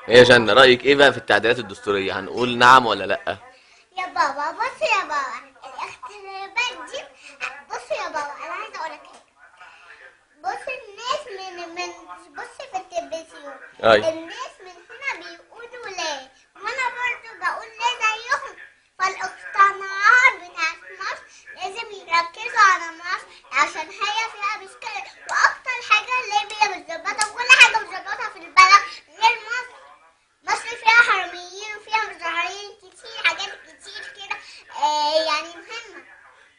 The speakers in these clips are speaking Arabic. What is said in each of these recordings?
ايه يا جنة، رأيك ايه بقى في التعديلات الدستورية؟ هنقول نعم ولا لأ؟ يا بابا بص يا بابا، الاختلافات دي. بص يا بابا، انا عايزه اقول لك حاجه. بص الناس من بص في التلفزيون. اي. الناس من هنا بيقولوا لا، وانا برضو بقول لا زيهم. فالاقتناعات بتاعت مصر لازم يركزوا على مصر، عشان هي فيها مشكله. واكتر حاجه ليبيا متظبطه وكل حاجه متظبطه في البلد غير مصر. مصر فيها حراميين وفيها مظاهرين كتير، حاجات كتير كده. يعني مهمة.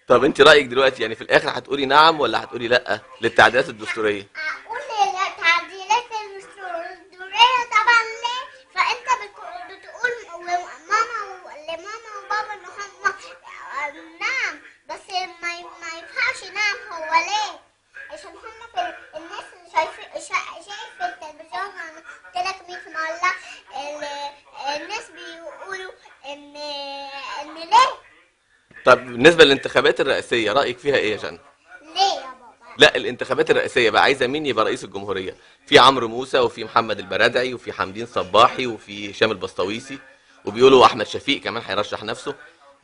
طب انت رأيك دلوقتي يعني في الآخر هتقولي نعم ولا هتقولي لأ للتعديلات الدستورية؟ أقول التعديلات الدستورية طبعا ليه؟ فأنت بتقول لماما وبابا إن هم نعم، بس ما ينفعش نعم. هو ليه؟ عشان هم في الناس اللي شايف في التلفزيون. أنا قلت لك 100 مرة. الناس بيقولوا إن ليه؟ طب بالنسبة للانتخابات الرئاسية رأيك فيها ايه يا جنة؟ ليه يا بابا؟ لا، الانتخابات الرئاسية بقى عايزة مين يبقى رئيس الجمهورية؟ في عمرو موسى وفي محمد البرادعي وفي حمدين صباحي وفي هشام البسطويسي، وبيقولوا احمد شفيق كمان هيرشح نفسه.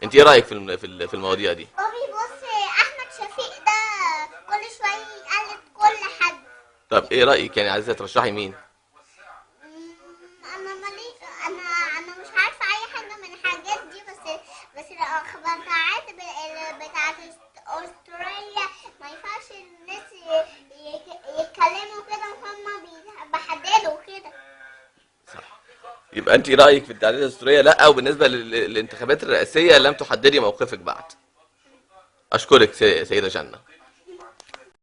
انت ايه رأيك في المواضيع دي؟ بابي بص، احمد شفيق ده كل شويه يقلد كل حد. طب ايه رأيك، يعني عايزة ترشحي مين؟ انا مالي. انا مش عارفه اي حاجه من الحاجات دي، بس الاخبار بتاعت استراليا ما ينفعش الناس يتكلموا كده وهم بيحددوا كده. صح. يبقى انت رأيك في التعديلات الدستورية لا، وبالنسبة للانتخابات الرئاسية لم تحددي موقفك بعد. اشكرك سيدة جنة.